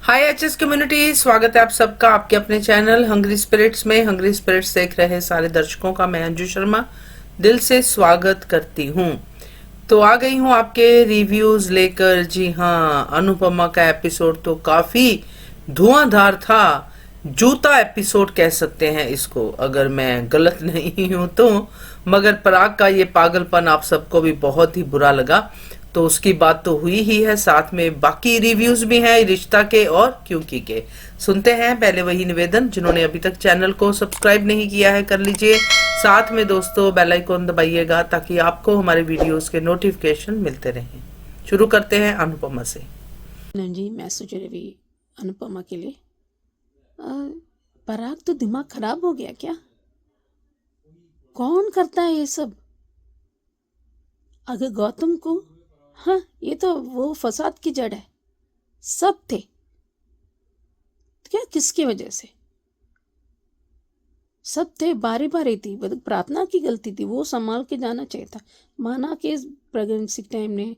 हाय HS community, स्वागत है आप सबका आपके अपने चैनल हंग्री स्पिरिट्स में। हंग्री स्पिरिट्स देख रहे सारे दर्शकों का मैं अंजू शर्मा दिल से स्वागत करती हूँ। तो आ गई हूँ आपके रिव्यूज लेकर। जी हाँ, अनुपमा का एपिसोड तो काफी धुआंधार था। जूता एपिसोड कह सकते हैं इसको, अगर मैं गलत नहीं हूं तो। मगर पराग का ये पागलपन आप सबको भी बहुत ही बुरा लगा, तो उसकी बात तो हुई ही है। साथ में बाकी रिव्यूज भी हैं रिश्ता के और क्योंकि के। सुनते हैं। पहले वही निवेदन, जिन्होंने अभी तक चैनल को सब्सक्राइब नहीं किया है कर लीजिए। साथ में दोस्तों बेल आइकॉन दबाइएगा ताकि आपको हमारे वीडियोस के नोटिफिकेशन मिलते रहें। शुरू करते हैं अनुपमा से। जी मैं सोच रही थी अनुपमा के लिए पराग तो दिमाग खराब हो गया क्या? कौन करता है ये सब? अगर गौतम को, हाँ ये तो वो फसाद की जड़ है। सब थे क्या? किसकी वजह से सब थे? बारी बारी थी, मतलब प्रार्थना की गलती थी, वो संभाल के जाना चाहिए था। माना कि प्रेगनेंसी टाइम ने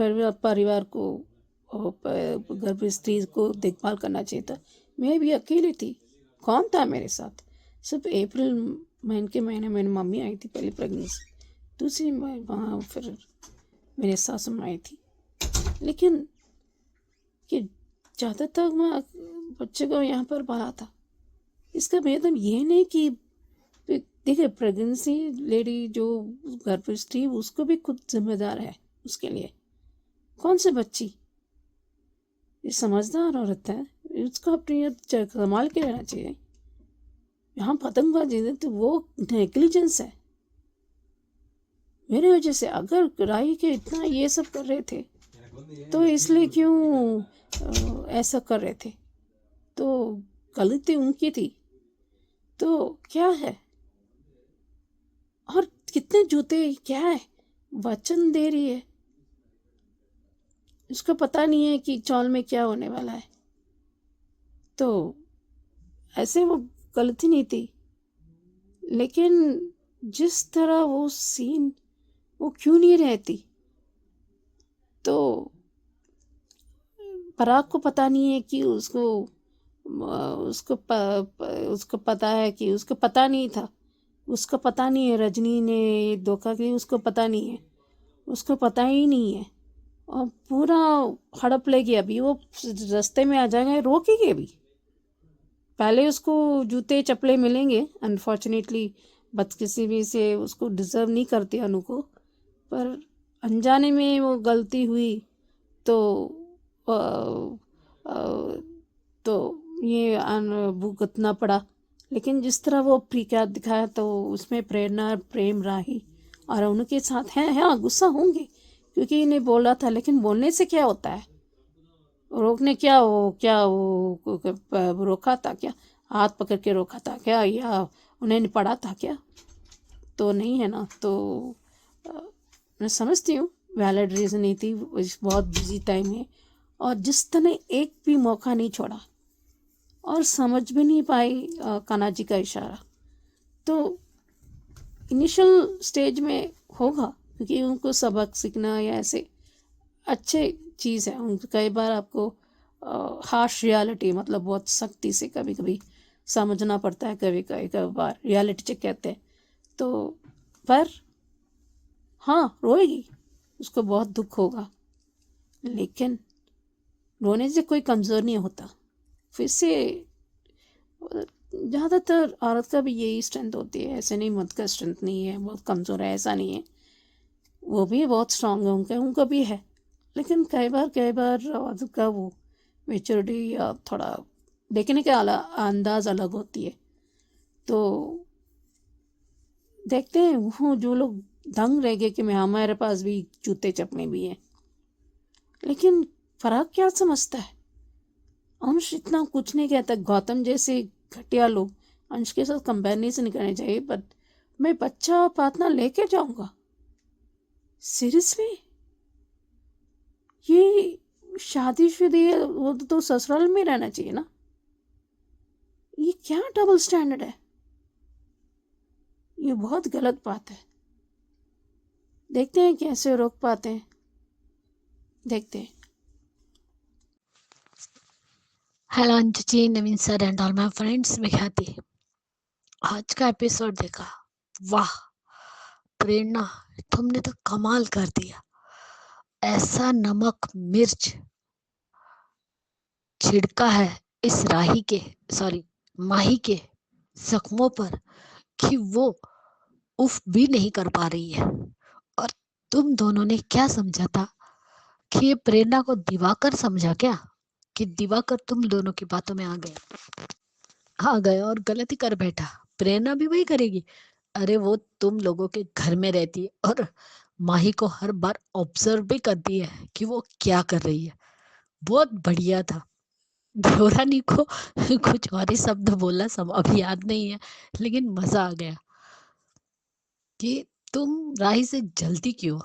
परिवार को गर्भवती स्त्री को देखभाल करना चाहिए था। मैं भी अकेली थी, कौन था मेरे साथ? सिर्फ अप्रैल महीने के महीने मेरी मम्मी आई थी पहली प्रेगनेंसी, दूसरी वहाँ फिर मेरे सासू माँ आई थी। लेकिन कि ज़्यादातर मैं बच्चे को यहाँ पर पाला था। इसका मतलब ये नहीं कि देखिए, प्रेगनेंसी लेडी जो गर्भवती उसको भी खुद जिम्मेदार है उसके लिए। कौन से बच्ची? ये समझदार औरत है, उसको अपनी संभाल के रहना चाहिए। यहाँ पतंगबाजी है तो वो नेग्लिजेंस है मेरी वजह से। अगर राही के इतना ये सब कर रहे थे तो इसलिए क्यों ऐसा कर रहे थे? तो गलती उनकी थी तो क्या है? और कितने जूते क्या है? वचन दे रही है, उसको पता नहीं है कि चौल में क्या होने वाला है। तो ऐसे वो गलती नहीं थी, लेकिन जिस तरह वो सीन वो क्यों नहीं रहती? तो पराग को पता नहीं है कि उसको पता है कि उसको पता नहीं था। उसको पता नहीं है रजनी ने धोखा किया, उसको पता नहीं है, उसको पता ही नहीं है। और पूरा हड़प लेगी। अभी वो रास्ते में आ जाएंगे, रोकेंगे भी। पहले उसको जूते चप्पलें मिलेंगे। अनफॉर्चुनेटली बदकिस्मती से उसको डिज़र्व नहीं करती अनु को, पर अनजाने में वो गलती हुई तो अ, अ, तो ये भुगतना पड़ा। लेकिन जिस तरह वो प्रीक्या दिखाया तो उसमें प्रेरणा प्रेम राही और उनके साथ हैं। हाँ गुस्सा होंगे क्योंकि इन्हें बोला था, लेकिन बोलने से क्या होता है? रोकने वो रोका था क्या? हाथ पकड़ के रोका था क्या, या उन्हें पड़ा था क्या? तो नहीं है ना। तो मैं समझती हूँ वैलिड रीज़न नहीं थी, बहुत बिजी टाइम है। और जिस तरह एक भी मौका नहीं छोड़ा और समझ भी नहीं पाई कान्हा जी का इशारा, तो इनिशियल स्टेज में होगा क्योंकि उनको सबक सीखना या ऐसे अच्छे चीज़ है। उनको कई बार आपको हार्श रियलिटी, मतलब बहुत सख्ती से कभी कभी समझना पड़ता है। कभी बार रियलिटी चेक कहते हैं। तो पर हाँ रोएगी, उसको बहुत दुख होगा, लेकिन रोने से कोई कमज़ोर नहीं होता। फिर से ज़्यादातर औरत का भी यही स्ट्रेंथ होती है। ऐसे नहीं मर्द का स्ट्रेंथ नहीं है, बहुत कमज़ोर है, ऐसा नहीं है। वो भी बहुत स्ट्रांग है, उनका भी है। लेकिन कई बार औरत का वो मेच्योरिटी या थोड़ा देखने का अंदाज अलग होती है। तो देखते हैं वो जो लोग दंग रह गए कि मैं हमारे पास भी जूते चप्पलें भी हैं। लेकिन फराक क्या समझता है? अंश इतना कुछ नहीं कहता। गौतम जैसे घटिया लोग अंश के साथ कंपेयर नहीं करने चाहिए। बट मैं बच्चा पातना लेके जाऊंगा? सीरियसली? ये शादीशुदा है, वो तो ससुराल में रहना चाहिए ना। ये क्या डबल स्टैंडर्ड है? ये बहुत गलत बात है। देखते हैं कैसे रोक पाते हैं, देखते हैं। Hello Anju ji, Naveen sir and all my friends, मैं ख्याति। आज का एपिसोड देखा, वाह प्रेरणा, तुमने तो कमाल कर दिया। ऐसा नमक मिर्च छिड़का है इस राही के, सॉरी माही के जख्मों पर कि वो उफ भी नहीं कर पा रही है। और तुम दोनों ने क्या समझा था कि ये प्रेरणा को दिवाकर समझा क्या, कि दिवाकर तुम दोनों की बातों में आ गए और गलती कर बैठा। प्रेरणा भी वही करेगी। अरे वो तुम लोगों के घर में रहती है और माही को हर बार ऑब्जर्व भी करती है कि वो क्या कर रही है। बहुत बढ़िया था। देवरानी को कुछ और ही शब्द बोला, सब अभी याद नहीं है, लेकिन मजा आ गया कि तुम राही से जलती क्यों।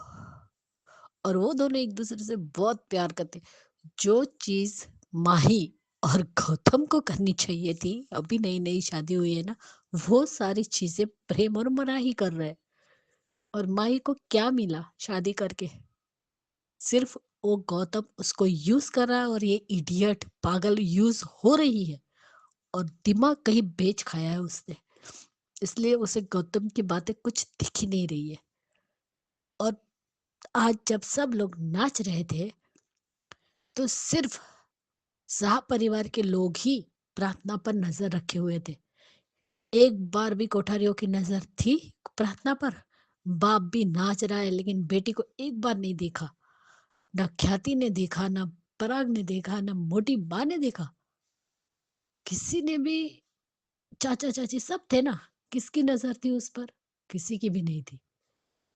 और वो दोनों एक दूसरे से बहुत प्यार करते। जो चीज माही और गौतम को करनी चाहिए थी, अभी नई नई शादी हुई है ना, वो सारी चीजें प्रेम और मना ही कर रहे हैं। और माही को क्या मिला शादी करके? सिर्फ वो गौतम उसको यूज कर रहा है और ये इडियट पागल यूज हो रही है और दिमाग कहीं बेच खाया है उसने, इसलिए उसे गौतम की बातें कुछ दिख ही नहीं रही है। और आज जब सब लोग नाच रहे थे तो सिर्फ शाह परिवार के लोग ही प्रार्थना पर नजर रखे हुए थे। एक बार भी कोठारियों की नजर थी प्रार्थना पर? बाप भी नाच रहा है लेकिन बेटी को एक बार नहीं देखा। न ख्याति ने देखा, न पराग ने देखा, न मोटी माँ ने देखा। किसी ने भी, चाचा चाची सब थे ना, किसकी नजर थी उस पर? किसी की भी नहीं थी।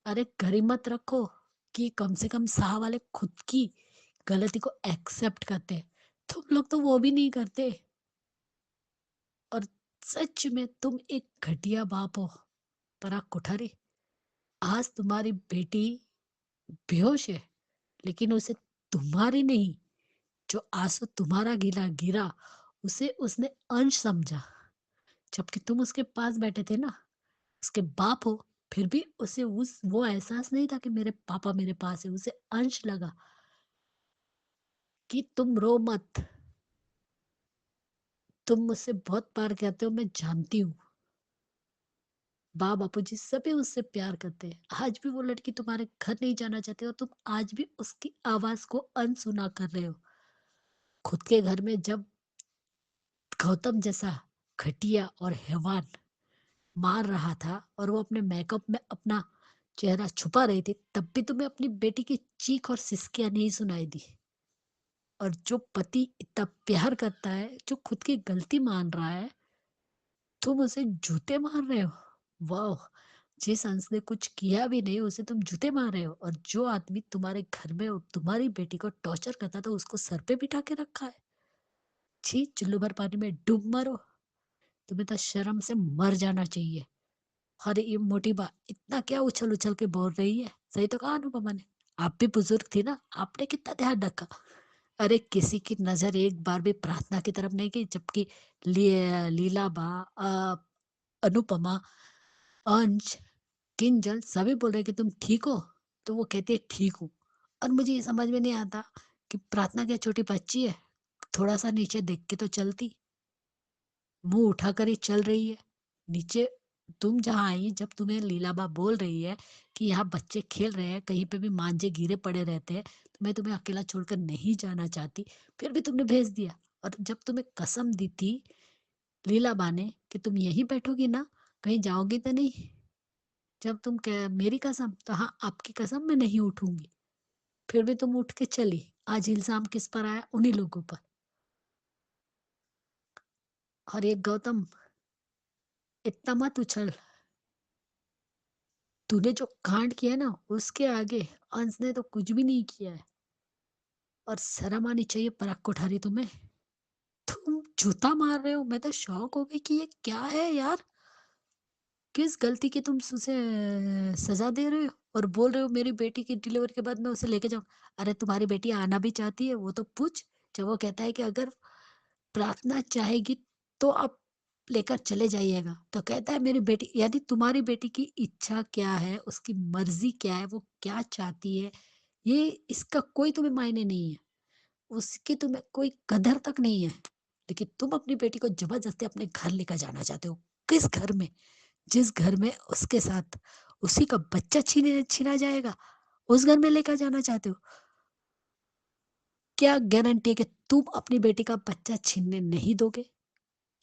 अरे गरिमत रखो कि कम से कम शाह वाले खुद की गलती को एक्सेप्ट करते। तुम लोग तो वो भी नहीं करते। और सच में तुम एक घटिया बाप हो पराग कोठारी। आज तुम्हारी बेटी बेहोश है, लेकिन उसे तुम्हारी नहीं, जो आंसू तुम्हारा गिरा गिरा उसे उसने अंश समझा। जबकि तुम उसके पास बैठे थे ना, उसके बाप हो, फिर भी उसे उस वो एहसास नहीं था कि मेरे पापा मेरे पास है। उसे अंश लगा कि तुम रो मत, तुम मुझसे बहुत प्यार करते हो, मैं जानती हूँ। बापू जी सभी उससे प्यार करते हैं। आज भी वो लड़की तुम्हारे घर नहीं जाना चाहती और तुम आज भी उसकी आवाज को अनसुना कर रहे हो। खुद के घर में जब गौतम जैसा घटिया और हैवान मार रहा था और वो अपने मेकअप में अपना चेहरा छुपा रही थी, तब भी तुम्हें अपनी बेटी की चीख और सिसकियां नहीं सुनाई दी। और जो पति इतना प्यार करता है, जो खुद की गलती मान रहा है, तुम उसे जूते मार रहे हो। वाह, जिस अंश ने कुछ किया भी नहीं उसे तुम जूते मार रहे हो। और जो आदमी तुम्हारे घर में तुम्हारी बेटी को टॉर्चर करता था उसको सर पे बिठा के रखा है। छी, चुल्लू भर पानी में डूब मरो। तुम्हें तो शर्म से मर जाना चाहिए। अरे ये मोटी बा इतना क्या उछल उछल के बोल रही है? सही तो कहा अनुपमा ने, आप भी बुजुर्ग थी ना, आपने कितना ध्यान रखा। अरे किसी की नजर एक बार भी प्रार्थना की तरफ नहीं गई, जबकि लीला बा, अनुपमा, अंश, किंजल सभी बोल रहे कि तुम ठीक हो, तो वो कहती है ठीक हूँ। और मुझे ये समझ में नहीं आता कि प्रार्थना क्या छोटी बच्ची है? थोड़ा सा नीचे देख के तो चलती, मुंह उठाकर ही चल रही है नीचे। तुम जहाँ आई, जब तुम्हें लीलाबा बोल रही है कि यहाँ बच्चे खेल रहे हैं, कहीं पे भी मांझे गिरे पड़े रहते हैं, तो मैं तुम्हें अकेला छोड़कर नहीं जाना चाहती, फिर भी तुमने भेज दिया। और जब तुम्हें कसम दी थी लीलाबा ने कि तुम यहीं बैठोगी ना, कहीं जाओगी तो नहीं, जब तुम कह मेरी कसम, तो हाँ आपकी कसम मैं नहीं उठूंगी, फिर भी तुम उठ के चली। आज इल्जाम किस पर आया? उन्हीं लोगों पर। और ये गौतम, इतना मत उछल। तूने जो कांड किया ना, उसके आगे अंश ने तो कुछ भी नहीं किया है। और शर्म आनी चाहिए पराग कोठारी तुम्हें। तुम जूता मार रहे हो, मैं तो शौक हो गई कि ये क्या है यार। किस गलती की तुम उसे सजा दे रहे हो और बोल रहे हो मेरी बेटी की डिलीवरी के बाद मैं उसे लेके जाऊं? अरे तुम्हारी बेटी आना भी चाहती है, वो तो पूछ। जब वो कहता है कि अगर प्रार्थना चाहेगी तो आप लेकर चले जाइएगा, तो कहता है मेरी बेटी, यानी तुम्हारी बेटी की इच्छा क्या है, उसकी मर्जी क्या है, वो क्या चाहती है, ये इसका कोई तुम्हें मायने नहीं है, उसकी तुम्हें कोई कदर तक नहीं है। लेकिन तुम अपनी बेटी को जबरदस्ती अपने घर लेकर जाना चाहते हो। किस घर में? जिस घर में उसके साथ उसी का बच्चा छीना जाएगा, उस घर में लेकर जाना चाहते हो। क्या गारंटी है कि तुम अपनी बेटी का बच्चा छीनने नहीं दोगे?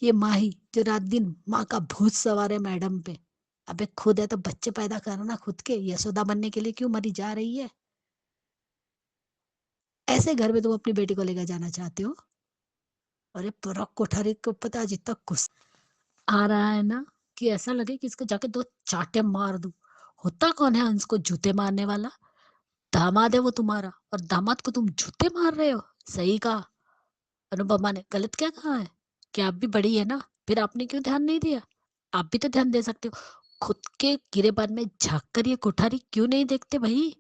ये माही जो रात दिन माँ का भूत सवार है मैडम पे। अबे खुद है तो बच्चे पैदा करना खुद के, यशोदा बनने के लिए क्यों मरी जा रही है? ऐसे घर में तुम अपनी बेटी को लेकर जाना चाहते हो? अरे पूरा कोठारी को पता जितना गुस्सा आ रहा है ना, कि ऐसा लगे कि इसको जाके दो चाटे मार दूं। होता कौन है अंश को जूते मारने वाला? दामाद है वो तुम्हारा, और दामाद को तुम जूते मार रहे हो। सही कहा अनुपमा ने। गलत क्या कहा है? कि आप भी बड़ी है ना, फिर आपने क्यों ध्यान नहीं दिया? आप भी तो ध्यान दे सकते हो। खुद के गिरेबान में झांक कर ये कोठारी क्यों नहीं देखते भाई?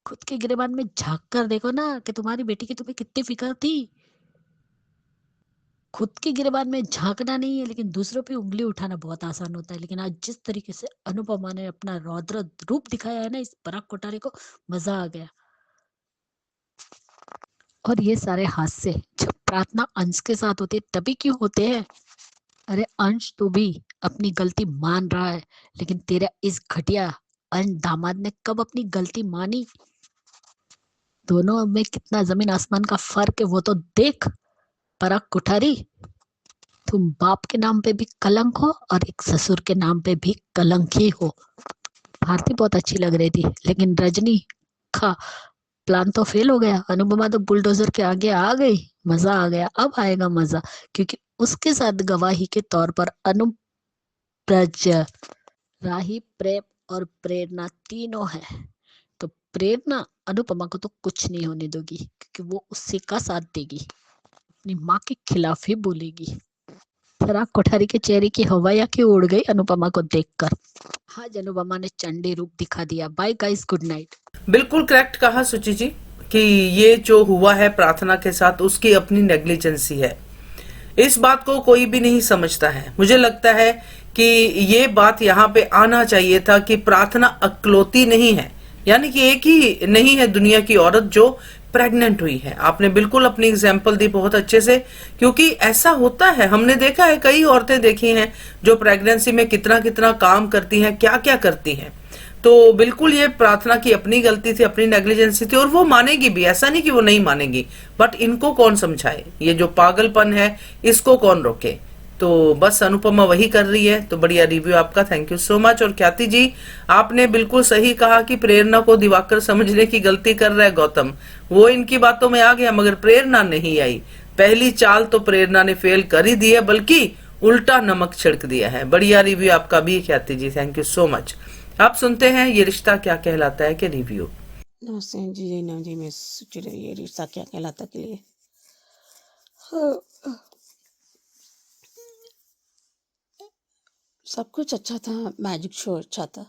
खुद के गिरेबान में झांक कर देखो ना कि तुम्हारी बेटी की तुम्हें कितनी फिक्र थी। खुद के गिरेबान में झांकना नहीं है, लेकिन दूसरों पे उंगली उठाना बहुत आसान होता है। लेकिन आज जिस तरीके से अनुपमा ने अपना रौद्र रूप दिखाया है ना इस पराग कोठारी को, मजा आ गया। और ये सारे हादसे जब प्रार्थना अंश के साथ होते तभी क्यों होते हैं? अरे अंश तो भी अपनी गलती मान रहा है, लेकिन तेरा इस घटिया अंश दामाद ने कब अपनी गलती मानी? दोनों में कितना जमीन आसमान का फर्क है वो तो देख। पराग कोठारी, तुम बाप के नाम पे भी कलंक हो और एक ससुर के नाम पे भी कलंक ही हो। भारती बहुत अच्छी लग रही थी, लेकिन रजनी का प्लान तो फेल हो गया। अनुपमा तो बुलडोजर के आगे आ गई। मजा आ गया। अब आएगा मजा, क्योंकि उसके साथ गवाही के तौर पर अनुप्रज, राही, प्रेम और प्रेरणा तीनों है। तो प्रेरणा अनुपमा को तो कुछ नहीं होने दोगी, क्योंकि वो उसी का साथ देगी, अपनी माँ के खिलाफ ही बोलेगी। पराग कोठारी के चेहरे की हवाया क्यों उड़ गई अनुपमा को देखकर। आज अनुपमा ने चंडी रूप दिखा दिया। Bye guys, good night. बिल्कुल करेक्ट कहा सुचि जी कि ये जो हुआ है प्रार्थना के साथ उसकी अपनी नेग्लिजेंसी है। इस बात को कोई भी नहीं समझता है। मुझे लगता है कि ये बात यहाँ पे आना चाहिए था कि प्रार्थना अकलौती नहीं है, यानी कि एक ही नहीं है दुनिया की औरत जो प्रेग्नेंट हुई है। आपने बिल्कुल अपनी एग्जाम्पल दी बहुत अच्छे से, क्योंकि ऐसा होता है। हमने देखा है, कई औरतें देखी हैं जो प्रेगनेंसी में कितना कितना काम करती हैं, क्या क्या करती हैं। तो बिल्कुल ये प्रार्थना की अपनी गलती थी, अपनी नेग्लिजेंसी थी, और वो मानेगी भी, ऐसा नहीं कि वो नहीं मानेगी। बट इनको कौन समझाए? ये जो पागलपन है इसको कौन रोके? तो बस अनुपमा वही कर रही है। तो बढ़िया रिव्यू आपका, थैंक यू सो मच। और ख्याति जी, आपने बिल्कुल सही कहा कि प्रेरणा को दिवाकर समझने की गलती कर रहा है गौतम। वो इनकी बातों में आ गया, मगर प्रेरणा नहीं आई। पहली चाल तो प्रेरणा ने फेल कर ही दी है, बल्कि उल्टा नमक छिड़क दिया है। बढ़िया रिव्यू आपका भी ख्याति जी, थैंक यू सो मच। आप सुनते हैं ये रिश्ता क्या कहलाता है के रिव्यू। नमस्ते जी, ना जी, मैं सोच रही ये रिश्ता क्या कहलाता के लिए। हाँ, सब कुछ अच्छा था, मैजिक शो अच्छा था,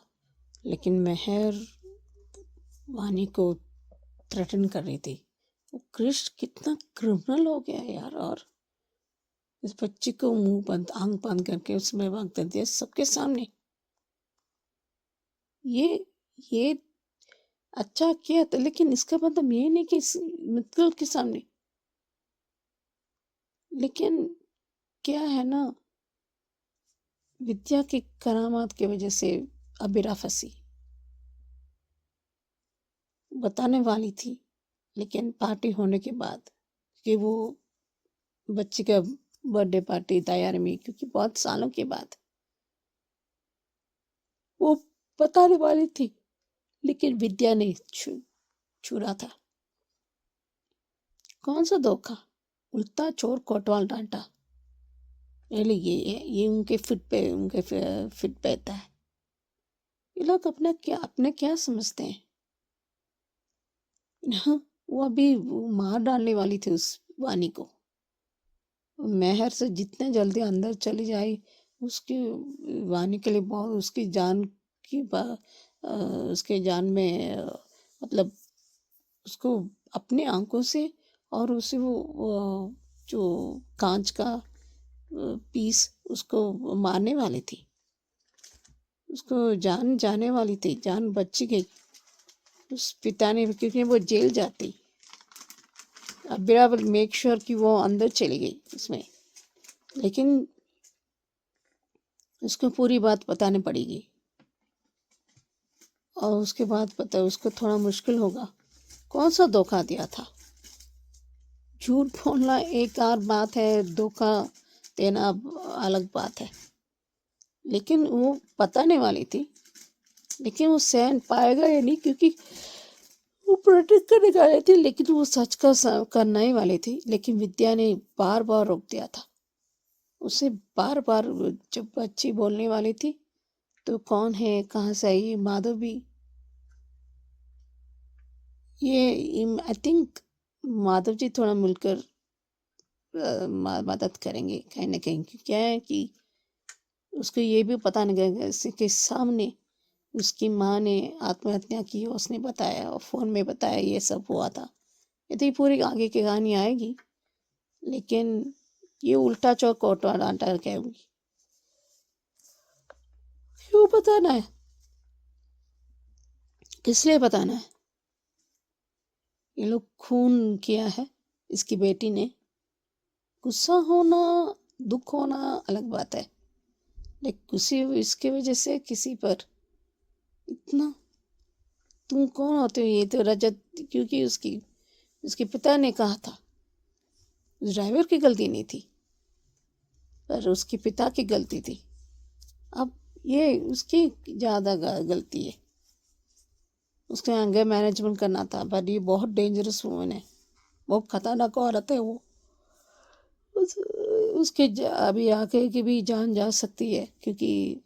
लेकिन मेहर वानी को थ्रेटन कर रही थी। वो कृष्ण कितना क्रिमिनल हो गया यार। और इस बच्ची को मुंह बंद, आंख बंद करके उसमें वक्त दे दिया सबके सामने। ये अच्छा किया था, लेकिन इसका मतलब ये नहीं कि मित्तल के सामने। लेकिन क्या है ना, विद्या की करामात की वजह से अबीरा फंसी। बताने वाली थी, लेकिन पार्टी होने के बाद कि वो बच्ची का बर्थडे पार्टी तैयारी में, क्योंकि बहुत सालों के बाद वो बताने वाली थी, लेकिन विद्या ने छुरा था। कौन सा धोखा, उल्टा चोर कोतवाल डांटा। ये उनके फिट बैठता है। ये लोग अपने क्या समझते हैं। हाँ, वो अभी मार डालने वाली थी उस वानी को। मेहर से जितने जल्दी अंदर चली जाए, उसकी वानी के लिए बहुत, उसकी जान की उसके जान में मतलब उसको अपने आंखों से, और उसे वो जो कांच का पीस उसको मारने वाली थी, उसको जान जाने वाली थी, जान बच गई उस पिता ने, क्योंकि वो जेल जाती। अबीरा विल मेक श्योर कि वो अंदर चली गई उसमें। लेकिन उसको पूरी बात बतानी पड़ेगी और उसके बाद पता है उसको थोड़ा मुश्किल होगा। कौन सा धोखा दिया था? झूठ बोलना एक और बात है, धोखा देना अलग बात है। लेकिन वो बताने वाली थी, लेकिन वो सहन पाएगा या नहीं, क्योंकि वो प्रोटेक्ट करने वाली थी, लेकिन वो सच का करना ही वाली थी। लेकिन विद्या ने बार बार रोक दिया था उसे, बार बार। जब बच्ची बोलने वाली थी तो कौन है, कहाँ से आई, माधवी, ये आई थिंक माधव जी थोड़ा मिलकर मदद करेंगे कहीं ना कहीं। क्या है कि उसको ये भी पता नहीं लगेगा इसके सामने उसकी माँ ने आत्महत्या की, उसने बताया और फ़ोन में बताया ये सब हुआ था। ये तो ये पूरी आगे की कहानी आएगी, लेकिन ये उल्टा चौक ऑटो डांटा कहेंगी। क्यों बताना है? किस लिए बताना है? ये लोग खून किया है इसकी बेटी ने। गुस्सा होना, दुख होना अलग बात है, लेकिन किसी इसके वजह से किसी पर इतना, तुम कौन होते हो? ये तो रजत, क्योंकि उसके पिता ने कहा था, उस ड्राइवर की गलती नहीं थी पर उसके पिता की गलती थी। अब ये उसकी ज़्यादा गलती है, उसके आगे मैनेजमेंट करना था। पर ये बहुत डेंजरस वुमन है, बहुत खतरनाक औरत है वो। उसके अभी आगे की भी जान जा सकती है, क्योंकि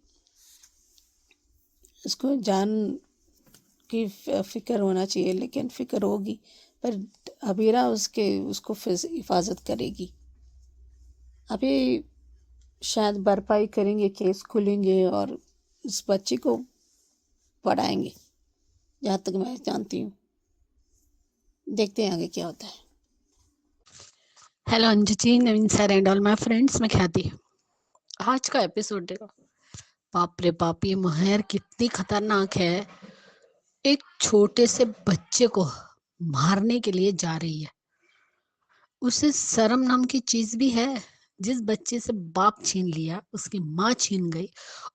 उसको जान की फिक्र होना चाहिए, लेकिन फिक्र होगी पर अबीरा उसको हिफाजत करेगी। अभी शायद भरपाई करेंगे, केस खुलेंगे और उस बच्ची को पढ़ाएंगे, जहाँ तक मैं जानती हूँ। देखते हैं आगे क्या होता है। Hello Anju ji, Naveen sir and all my friends, मैं ख्याति। आज का एपिसोड देखो, बाप रे बाप, ये महर कितनी खतरनाक है। एक छोटे से बच्चे को मारने के लिए जा रही है। उसे शर्म नाम की चीज भी है? जिस बच्चे से बाप छीन लिया, उसकी माँ छीन गई,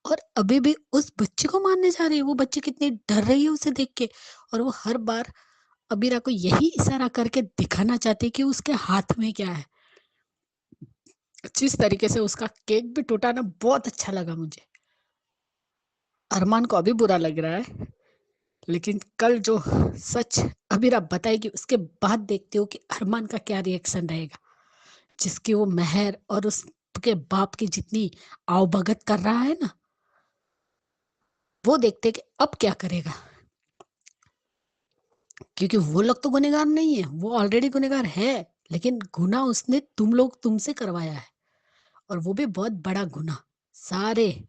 और अभी भी उस बच्चे को मारने जा रही है। वो बच्ची कितनी डर रही है उसे देख के, और वो हर बार अबीरा को यही इशारा करके दिखाना चाहती है कि उसके हाथ में क्या है। जिस तरीके से उसका केक भी टूटा ना, बहुत अच्छा लगा मुझे। अरमान को अभी बुरा लग रहा है, लेकिन कल जो सच अबीरा बताएगी उसके बाद देखते हो कि अरमान का क्या रिएक्शन रहेगा। जिसकी वो मेहर और उसके बाप की जितनी आवभगत कर रहा है ना, वो देखते कि अब क्या करेगा। क्योंकि वो लोग तो गुनहगार नहीं है, वो ऑलरेडी गुनहगार है, लेकिन गुनाह उसने तुमसे करवाया है, और वो भी बहुत बड़ा गुनाह। सारे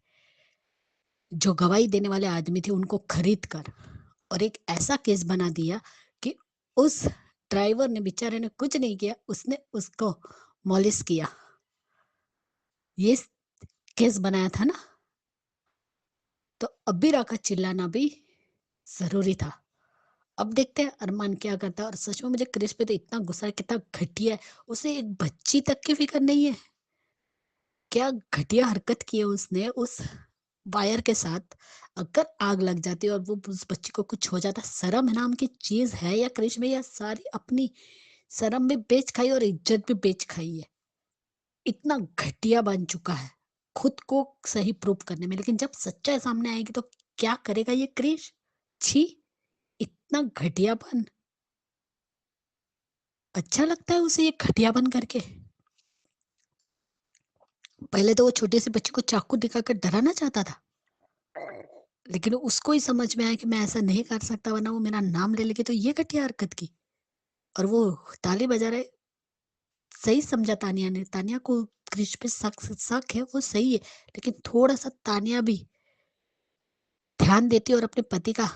जो गवाही देने वाले आदमी थे उनको खरीद कर, और एक ऐसा केस बना दिया कि उस ड्राइवर ने, बेचारे ने कुछ नहीं किया, उसने उसको मॉलिश किया। ये केस बनाया था ना, तो अबीरा का चिल्लाना भी जरूरी था। अब देखते हैं अरमान क्या करता है। और सच में मुझे क्रिश पे तो इतना गुस्सा है, कितना घटिया है। उसे एक बच्ची तक की फिक्र नहीं है। क्या घटिया हरकत की है उसने उस वायर के साथ। अगर आग लग जाती और वो उस बच्ची को कुछ हो जाता, शर्म नाम की चीज है या क्रिश में, या सारी अपनी शर्म भी बेच खाई और इज्जत भी बेच खाई है। इतना घटिया बन चुका है खुद को सही प्रूव करने में, लेकिन जब सच्चाई सामने आएगी तो क्या करेगा ये क्रिश। छी, इतना घटियापन। अच्छा लगता है उसे ये घटियापन करके। पहले तो वो छोटे से बच्चे को चाकू दिखाकर डराना चाहता था, लेकिन उसको ही समझ में आया कि मैं ऐसा नहीं कर सकता, वरना वो मेरा नाम ले लेके। तो ये घटिया हरकत की, और वो ताली बजा रहे। सही समझा तानिया ने। तानिया को क्रिश पे शक है, वो सही है, लेकिन थोड़ा सा तानिया भी ध्यान देती और अपने पति का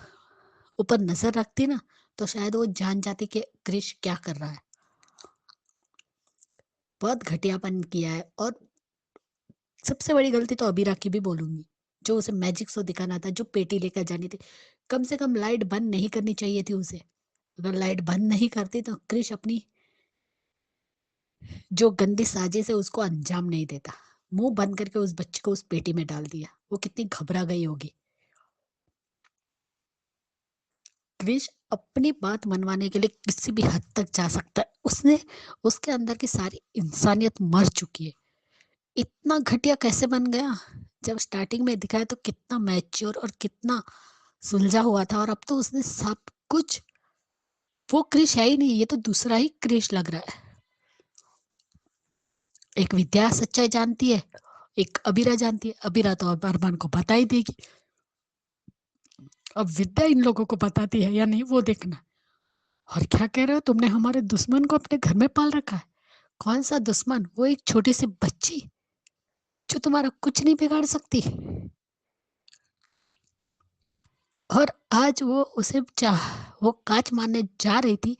ऊपर नजर रखती ना, तो शायद वो जान जाती कि क्रिश क्या कर रहा है। बहुत घटियापन किया है। और सबसे बड़ी गलती तो अबीरा की भी बोलूंगी, जो उसे मैजिक शो दिखाना था, जो पेटी लेकर जानी थी। कम से कम लाइट बंद नहीं करनी चाहिए थी उसे। अगर लाइट बंद नहीं करती तो क्रिश अपनी जो गंदी साजिश है उसको अंजाम नहीं देता। मुंह बंद करके उस बच्चे को उस पेटी में डाल दिया। वो कितनी घबरा गई होगी। क्रिश अपनी बात मनवाने के लिए किसी भी हद तक जा सकता है। उसने उसके अंदर की सारी इंसानियत मर चुकी है। इतना घटिया कैसे बन गया? जब स्टार्टिंग में दिखाया तो कितना मैच्योर और कितना सुलझा हुआ था, और अब तो उसने सब कुछ, वो क्रिश है ही नहीं, ये तो दूसरा ही क्रिश लग रहा है। एक विद्या सच्चाई जानती है, एक अबीरा जानती है। अबीरा तो अब अरमान को बता ही देगी। अब विद्या इन लोगों को बताती है या नहीं वो देखना। और क्या कह रहे हो, तुमने हमारे दुश्मन को अपने घर में पाल रखा है? कौन सा दुश्मन? वो एक छोटी सी बच्ची जो तुम्हारा कुछ नहीं बिगाड़ सकती। और आज वो काच मारने जा रही थी,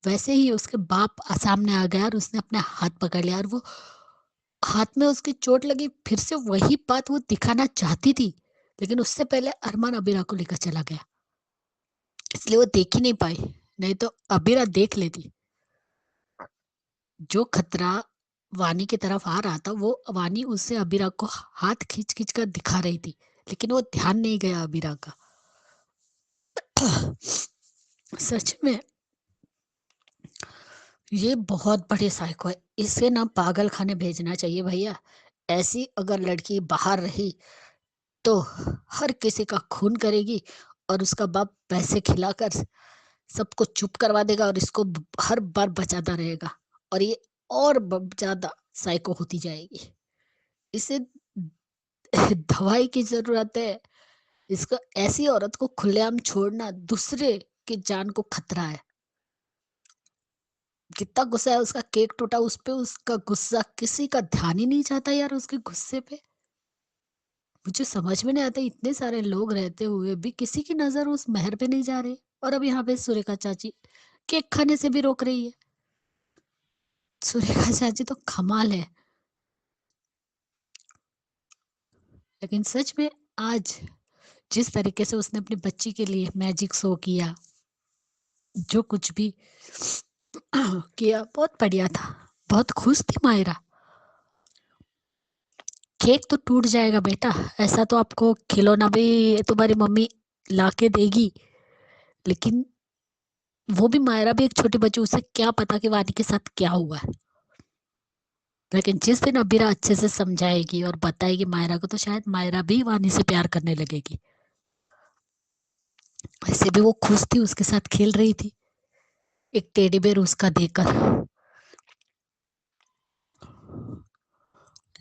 वैसे ही उसके बाप सामने आ गया और उसने अपने हाथ पकड़ लिया, और वो हाथ में उसकी चोट लगी। फिर से वही बात वो दिखाना चाहती थी, लेकिन उससे पहले अरमान अबीरा को लेकर चला गया, इसलिए वो देख ही नहीं पाई। नहीं तो अबीरा देख लेती। जो खतरा वानी की तरफ आ रहा था, वो वानी उससे अबीरा को हाथ खींच खींच कर दिखा रही थी, लेकिन वो ध्यान नहीं गया अबीरा का। सच में ये बहुत बड़े साइको है। इसे ना पागल खाने भेजना चाहिए भैया। ऐसी अगर लड़की बाहर रही तो हर किसी का खून करेगी, और उसका बाप पैसे खिलाकर सबको चुप करवा देगा, और इसको हर बार बचाता रहेगा, और ये और ज्यादा साइको होती जाएगी। इसे दवाई की जरूरत है। इसको, ऐसी औरत को खुलेआम छोड़ना दूसरे की जान को खतरा है। कितना गुस्सा है उसका, केक टूटा उस पे, उसका गुस्सा, किसी का ध्यान ही नहीं जाता यार उसके गुस्से पे। मुझे समझ में नहीं आता, इतने सारे लोग रहते हुए भी किसी की नजर उस मेहर पे नहीं जा रही, और अब यहाँ पे सुरेखा चाची केक खाने से भी रोक रही है। सुरेखा चाची तो कमाल है। लेकिन सच में आज जिस तरीके से उसने अपनी बच्ची के लिए मैजिक शो किया, जो कुछ भी किया, बहुत बढ़िया था। बहुत खुश थी मायरा। केक तो टूट जाएगा बेटा, ऐसा तो आपको खिलौना भी तुम्हारी मम्मी लाके देगी, लेकिन वो भी मायरा भी एक छोटी बच्ची, उसे क्या पता कि वानी के साथ क्या हुआ है। लेकिन जिस दिन अबीरा अच्छे से समझाएगी और बताएगी मायरा को, तो शायद मायरा भी वानी से प्यार करने लगेगी। ऐसे भी वो खुश थी, उसके साथ खेल रही थी, एक टेडी बेयर उसका देकर।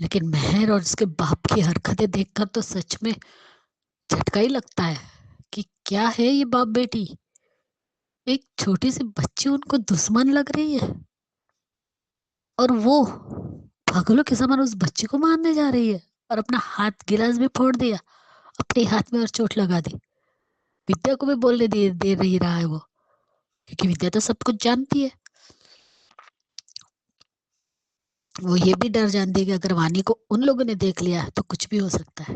लेकिन मेहर और उसके बाप की हरकतें देखकर तो सच में झटका ही लगता है कि क्या है ये बाप बेटी। एक छोटी सी बच्ची उनको दुश्मन लग रही है, और वो पागलों के समान उस बच्ची को मारने जा रही है, और अपना हाथ गिलास भी फोड़ दिया, अपने हाथ में और चोट लगा दी। विद्या को भी बोलने दे रही रहा है वो, क्योंकि विद्या तो सब कुछ जानती है। वो ये भी डर जानती है कि अगर वानी को उन लोगों ने देख लिया तो कुछ भी हो सकता है।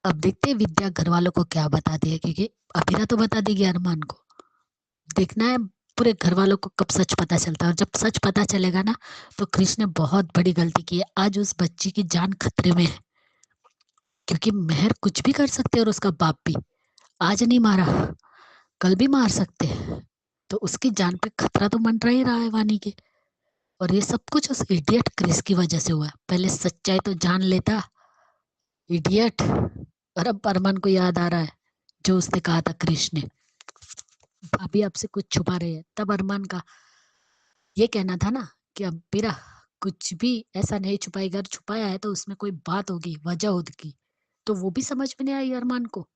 अब देखते हैं विद्या घर वालों को क्या बताती है, क्योंकि अबीरा तो बता देगी अरमान को। देखना है पूरे घर वालों को कब सच पता चलता है, और जब सच पता चलेगा ना, तो क्रिश ने बहुत बड़ी गलती की है। आज उस बच्ची की जान खतरे में है, क्योंकि मेहर कुछ भी कर सकते हैं, और उसका बाप भी। आज नहीं मारा, कल भी मार सकते हैं, तो उसकी जान पे खतरा तो मंडरा ही रहा है वानी के। और ये सब कुछ उस इडियट क्रिस की वजह से हुआ। पहले सच्चाई तो जान लेता, इडियट। और अब अरमान को याद आ रहा है जो उसने कहा था क्रिस ने, भाभी आपसे कुछ छुपा रही है। तब अरमान का ये कहना था ना कि अब बीरा कुछ भी ऐसा नहीं छुपाएगा, अगर छुपाया है तो उसमें कोई बात होगी, वजह होगी। तो वो भी समझ में नहीं आई अरमान को।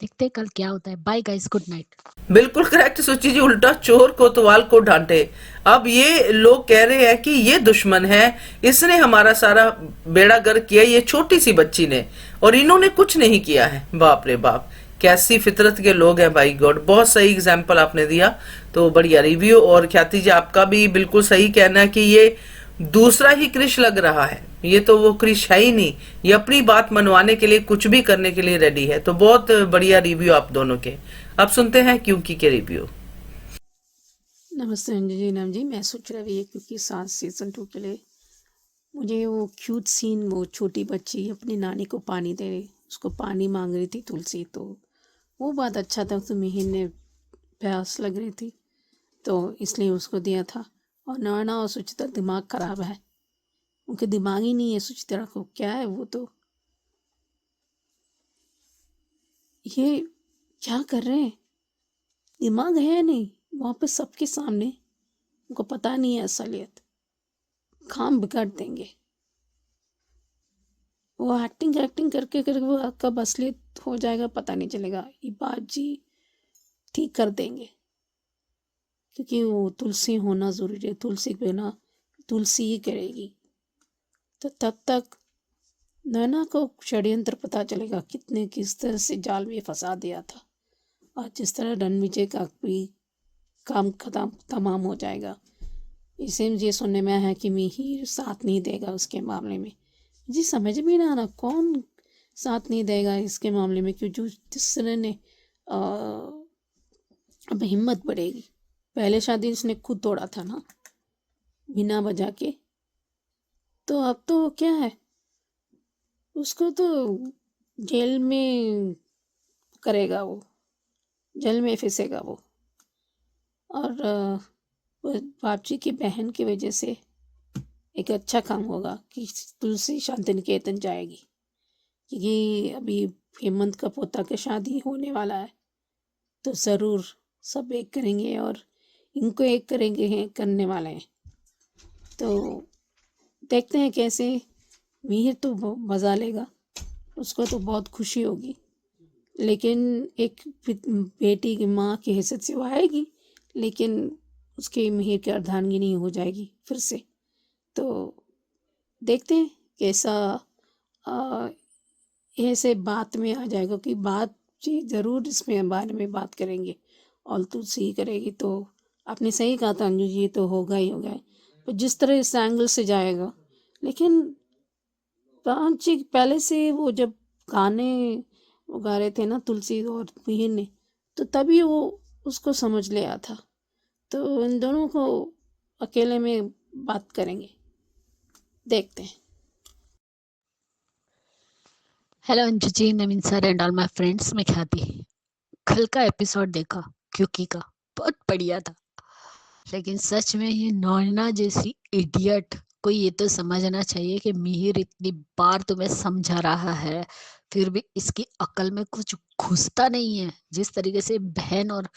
देखते हैं कल क्या होता है। Bye guys, good night. बिल्कुल करेक्ट सुची जी, उल्टा चोर कोतवाल को डांटे। अब ये लोग कह रहे हैं कि ये दुश्मन है, इसने हमारा सारा बेड़ा गर्क किया, ये छोटी सी बच्ची ने, और इन्होंने कुछ नहीं किया है। बाप रे बाप, कैसी फितरत के लोग हैं भाई गॉड। बहुत सही एग्जाम्पल आपने दिया, तो बढ़िया रिव्यू। और ख्याति जी आपका भी बिल्कुल सही कहना है कि ये दूसरा ही क्रिश लग रहा है, ये तो वो क्रिश है ही नहीं। ये अपनी बात मनवाने के लिए कुछ भी करने के लिए रेडी है। तो बहुत बढ़िया रिव्यू आप दोनों के। अब सुनते हैं क्योंकि के रिव्यू। नमस्ते अंजू जी। नाम जी, मैं सोच रही है क्योंकि सात सीज़न 2 के लिए मुझे वो क्यूट सीन, वो छोटी बच्ची अपनी नानी को पानी दे रही, उसको पानी मांग रही थी तुलसी, तो वो बहुत अच्छा था। तो मिहिर ने प्यास लग रही थी तो इसलिए उसको दिया था। और नैना और सुचित्रा दिमाग खराब है, उनके दिमाग ही नहीं है। सुचित्रा को क्या है, वो तो ये क्या कर रहे हैं, दिमाग है नहीं वहाँ पे सबके सामने। उनको पता नहीं है असलियत, काम बिगाड़ देंगे। वो एक्टिंग एक्टिंग करके करके वो कब असलियत हो जाएगा पता नहीं चलेगा। ये बात जी ठीक कर देंगे, क्योंकि वो तुलसी होना ज़रूरी है। तुलसी के बिना तुलसी ही करेगी। तो तब तक नैना को षड्यंत्र पता चलेगा, कितने किस तरह से जाल में फंसा दिया था। और जिस तरह रणविजय का भी काम खत्म तमाम हो जाएगा। इसे मुझे सुनने में आया है कि मिहिर साथ नहीं देगा उसके मामले में। जी समझ में ना आना कौन साथ नहीं देगा इसके मामले में, क्यों जो जिस तरह ने अब हिम्मत बढ़ेगी। पहले शादी उसने खुद तोड़ा था ना, बिना वजह के। तो अब तो क्या है, उसको तो जेल में करेगा, वो जेल में फंसेगा वो। और वो बापजी की बहन की वजह से एक अच्छा काम होगा कि तुलसी शांति निकेतन जाएगी, क्योंकि अभी हेमंत का पोता की शादी होने वाला है। तो ज़रूर सब एक करेंगे और इनको एक करेंगे हैं करने वाले हैं। तो देखते हैं कैसे। मिहिर तो मज़ा लेगा, उसको तो बहुत खुशी होगी। लेकिन एक बेटी की माँ की हैसियत से वो आएगी, लेकिन उसके मिहिर की अर्धांगिनी नहीं हो जाएगी फिर से। तो देखते हैं कैसा ऐसे बात में आ जाएगा कि बात जी ज़रूर इसमें बारे में बात करेंगे। और तुलसी ही करेगी तो आपने सही कहा था अंजू जी, ये तो होगा ही होगा। पर जिस तरह इस एंगल से जाएगा, लेकिन पाँच जी पहले से वो जब गाने वो गा रहे थे ना तुलसी और मिहिर ने, तो तभी वो उसको समझ लिया था। तो इन दोनों को अकेले में बात करेंगे, देखते हैं। Hello Anju ji, Naveen sir and all my friends, मैं ख्याति। कल का एपिसोड देखा क्योंकि का, बहुत बढ़िया था। लेकिन सच में ये नैना जैसी इडियट को ये तो समझना चाहिए कि मिहिर इतनी बार तुम्हें समझा रहा है, फिर भी इसकी अकल में कुछ घुसता नहीं है। जिस तरीके से बहन और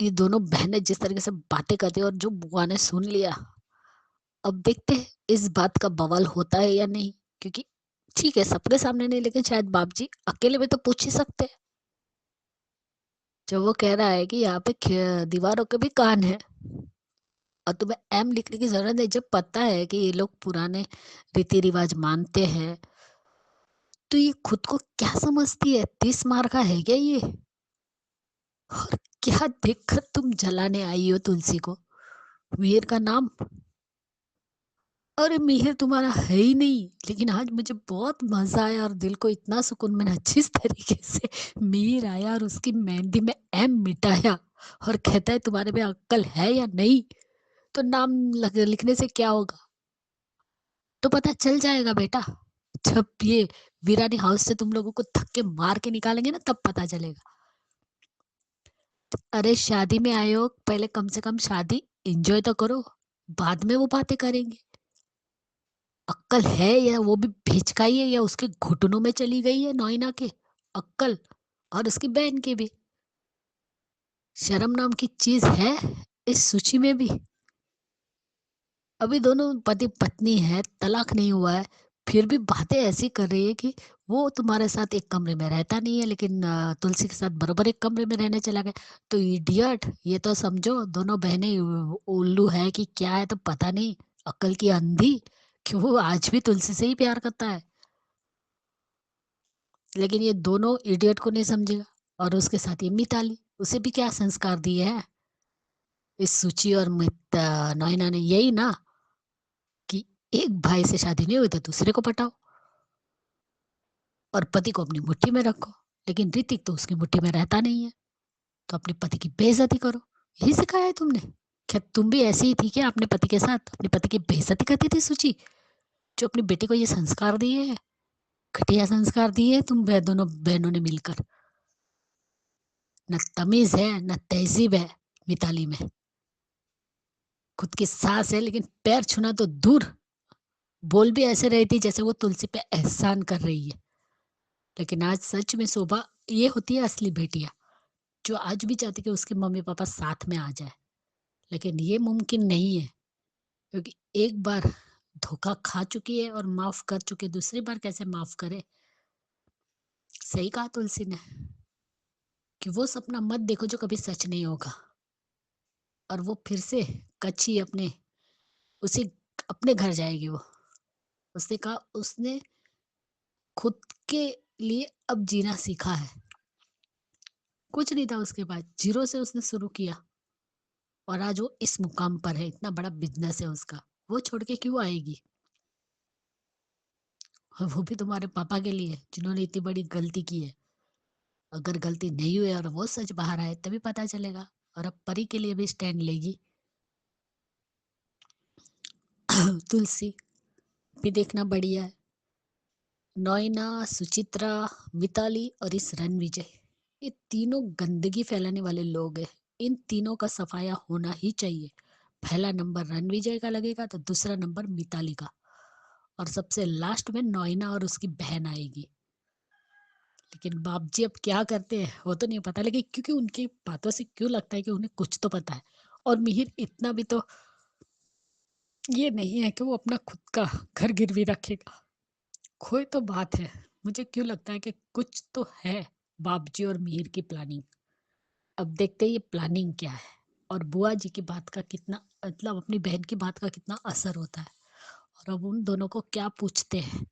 ये दोनों बहनें जिस तरीके से बातें करती है, और जो बुआ ने सुन लिया। अब देखते हैं इस बात का बवाल होता है या नहीं, क्योंकि ठीक है सबके सामने नहीं, लेकिन शायद बाप जी अकेले में तो पूछ ही सकते हैं। जब वो कह रहा है कि यहाँ पे दीवारों के भी कान है और तुम्हें एम लिखने की जरूरत नहीं, जब पता है कि ये लोग पुराने रीति रिवाज मानते हैं, तो ये खुद को क्या समझती है, 30 मार का है क्या ये? और क्या देखकर तुम जलाने आई हो तुलसी को, वीर का नाम? अरे मिहिर तुम्हारा है ही नहीं, लेकिन आज मुझे बहुत मजा आया और दिल को इतना सुकून, मैंने अच्छी तरीके से मिहिर आया और उसकी मेहंदी में एम मिटाया और कहता है तुम्हारे में अक्ल है या नहीं? तो नाम लिखने से क्या होगा? तो पता चल जाएगा बेटा, जब ये वीरानी हाउस से तुम लोगों को धक्के मार के निकालेंगे ना, तब पता चलेगा। अरे शादी में आए हो, पहले कम से कम शादी एंजॉय तो करो, बाद में वो बातें करेंगे। अक्ल है या वो भी भिचकाई है या उसके घुटनों में चली गई है नोइना के अक्ल, और उसकी बहन की भी। शर्म नाम की चीज है इस सूची में भी? अभी दोनों पति पत्नी है, तलाक नहीं हुआ है, फिर भी बातें ऐसी कर रही है कि वो तुम्हारे साथ एक कमरे में रहता नहीं है, लेकिन तुलसी के साथ बराबर एक कमरे में रहने चला गया। तो इडियट, ये तो समझो दोनों बहनें उल्लू है कि क्या है तो पता नहीं, अक्ल की अंधी कि वो आज भी तुलसी से ही प्यार करता है। लेकिन ये दोनों इडियट को नहीं समझेगा और उसके साथ ये मिताली, उसे भी क्या संस्कार दिए हैं इस सूची और नैना ने? यही ना कि एक भाई से शादी नहीं हुई तो दूसरे को पटाओ और पति को अपनी मुट्ठी में रखो। लेकिन ऋतिक तो उसकी मुट्ठी में रहता नहीं है, तो अपने पति की बेइज्जती करो। यही सिखाया है तुमने? क्या तुम भी ऐसी ही थी क्या अपने पति के साथ? अपने पति की बेइज्जती करती थी सुचि, जो अपनी बेटी को ये संस्कार दिए है, घटिया संस्कार दिए है तुम दोनों बहनों ने मिलकर। न तमीज है न तहजीब है मिताली में। खुद की सास है लेकिन पैर छूना तो दूर, बोल भी ऐसे रही थी जैसे वो तुलसी पे एहसान कर रही है। लेकिन आज सच में शोभा ये होती है असली बेटियां, जो आज भी चाहती कि उसके मम्मी पापा साथ में आ जाए। लेकिन ये मुमकिन नहीं है, क्योंकि एक बार धोखा खा चुकी है और माफ कर चुकी है, दूसरी बार कैसे माफ करे। सही कहा तुलसी ने कि वो सपना मत देखो जो कभी सच नहीं होगा। और वो फिर से कच्ची उसी अपने घर जाएगी। वो उसने कहा उसने खुद के लिए अब जीना सीखा है। कुछ नहीं था उसके बाद, जीरो से उसने शुरू किया और आज वो इस मुकाम पर है, इतना बड़ा बिजनेस है उसका। वो छोड़ के क्यों आएगी? और वो भी तुम्हारे पापा के लिए, जिन्होंने इतनी बड़ी गलती की है। अगर गलती नहीं हुई और वो सच बाहर आए तभी पता चलेगा। और अब परी के लिए भी स्टैंड लेगी। तुलसी भी देखना बढ़िया है। नोइना, सुचित्रा, मिताली और इस रणविजय, ये तीनों गंदगी फैलाने वाले लोग हैं। इन तीनों का सफाया होना ही चाहिए। पहला नंबर रणविजय का लगेगा तो दूसरा नंबर मिताली का, और सबसे लास्ट में नोइना और उसकी बहन आएगी। लेकिन बाप जी अब क्या करते हैं वो तो नहीं पता, लेकिन क्योंकि उनकी बातों से क्यों लगता है कि उन्हें कुछ तो पता है। और मिहिर इतना भी तो ये नहीं है कि वो अपना खुद का घर गिरवी रखेगा। कोई तो बात है। मुझे क्यों लगता है कि कुछ तो है बाप जी और मिहिर की प्लानिंग। अब देखते हैं ये प्लानिंग क्या है और बुआ जी की बात का कितना, मतलब अपनी बहन की बात का कितना असर होता है। और अब उन दोनों को क्या पूछते हैं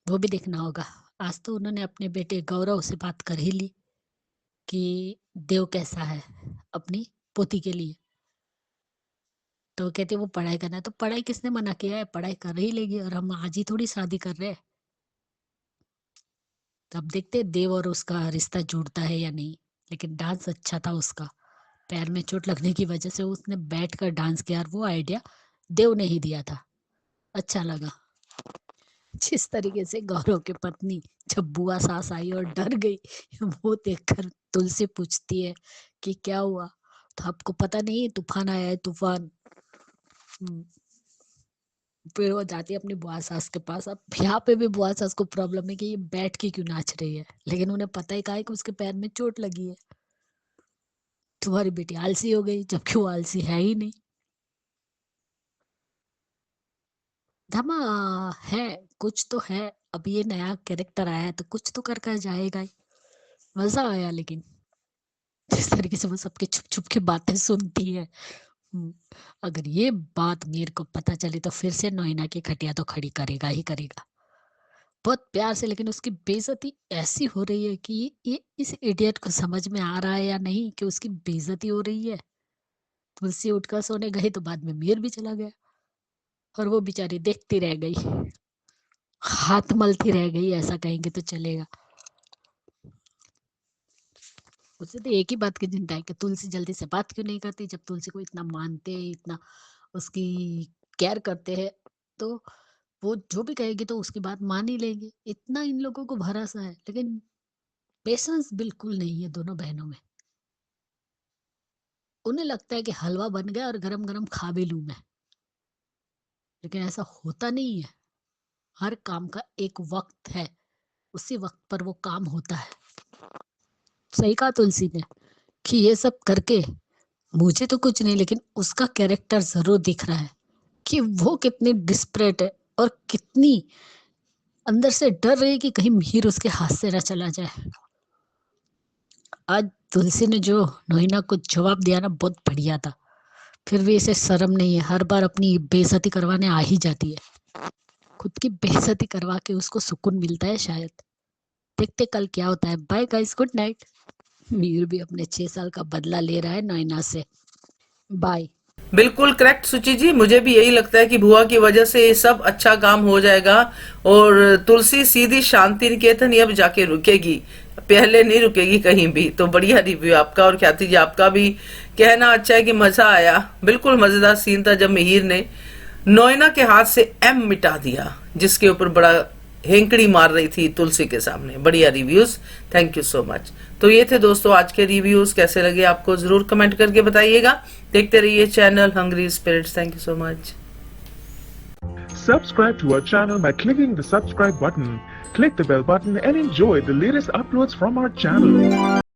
वो भी देखना होगा। आज तो उन्होंने अपने बेटे गौरव से बात कर ही ली कि देव कैसा है अपनी पोती के लिए। तो कहते वो पढ़ाई करना है, तो पढ़ाई किसने मना किया है? पढ़ाई कर ही लेगी। और हम आज ही थोड़ी शादी कर रहे हैं। तब देखते हैं देव और उसका रिश्ता जुड़ता है या नहीं। लेकिन डांस अच्छा था उसका। पैर में चोट लगने की वजह से उसने बैठकर डांस किया और वो आइडिया देव ने ही दिया था। अच्छा लगा। जिस तरीके से गौरव की पत्नी जब बुआ सास आई और डर गई, वो देखकर तुलसी पूछती है कि क्या हुआ? तो आपको पता नहीं तूफान आया है, तूफान। फिर वो जाती है अपनी बुआ सास के पास। अब यहाँ पे भी बुआ सास को प्रॉब्लम है कि ये बैठ के क्यों नाच रही है, लेकिन उन्हें पता ही है कि उसके पैर में चोट लगी है। तुम्हारी बेटी आलसी हो गई, जबकि वो आलसी है ही नहीं। धमा है, कुछ तो है। अब ये नया कैरेक्टर आया है तो कुछ तो कर कर जाएगा ही। मजा आया। लेकिन जिस तरीके से वो सबके छुप छुप के बातें सुनती है, अगर ये बात मीर को पता चली तो फिर से नोइना की खटिया तो खड़ी करेगा ही करेगा, बहुत प्यार से। लेकिन उसकी बेइज्जती ऐसी हो रही है कि ये इस इडियट को समझ में आ रहा है या नहीं कि उसकी बेइज्जती हो रही है। तुलसी उठकर सोने गई तो बाद में मीर भी चला गया और वो बेचारी देखती रह गई, हाथ मलती रह गई, ऐसा कहेंगे तो चलेगा। उसे तो एक ही बात की चिंता है कि तुलसी जल्दी से बात क्यों नहीं करती। जब तुलसी को इतना मानते हैं, इतना उसकी केयर करते हैं, तो वो जो भी कहेगी तो उसकी बात मान ही लेंगे। इतना इन लोगों को भरोसा है, लेकिन पेशेंस बिल्कुल नहीं है दोनों बहनों में। उन्हें लगता है कि हलवा बन गया और गरम गरम खा भी लूं मैं, लेकिन ऐसा होता नहीं है। हर काम का एक वक्त है, उसी वक्त पर वो काम होता है। सही कहा तुलसी ने कि ये सब करके मुझे तो कुछ नहीं, लेकिन उसका कैरेक्टर जरूर दिख रहा है कि वो कितनी डिस्परेट है और कितनी अंदर से डर रही है कि कहीं मीर उसके हाथ से न चला जाए। आज तुलसी ने जो नोइना को जवाब दिया ना, बहुत बढ़िया था। फिर भी इसे शर्म नहीं है, हर बार अपनी बेइज्जती करवाने आ ही जाती है। खुद की बेइज्जती करवा के उसको सुकून मिलता है शायद। देखते कल क्या होता है। Bye guys, good night. Mir भी अपने 6 साल का बदला ले रहा है नोइना से। बाय। बिल्कुल करेक्ट सुचि जी, मुझे भी यही लगता है कि बुआ की वजह से ये सब अच्छा काम हो जाएगा और तुलसी सीधी शांति निकेतन अब जाके रुकेगी। पहले नहीं रुकेगी कहीं भी। तो बढ़िया रिव्यू आपका। और ख्याति जी आपका भी कहना अच्छा है कि मजा आया। बिल्कुल मजेदार सीन था जब मिहिर ने नोएना के हाथ से एम मिटा दिया, जिसके ऊपर बड़ा हेंकड़ी मार रही थी तुलसी के सामने। बढ़िया reviews, thank you so much. तो ये थे दोस्तों आज के रिव्यूज। कैसे लगे आपको जरूर कमेंट करके बताइएगा। देखते रहिए channel hungry spirits. Thank you so much. Subscribe to our channel by clicking the subscribe button. Click the bell button and enjoy the latest uploads from our channel.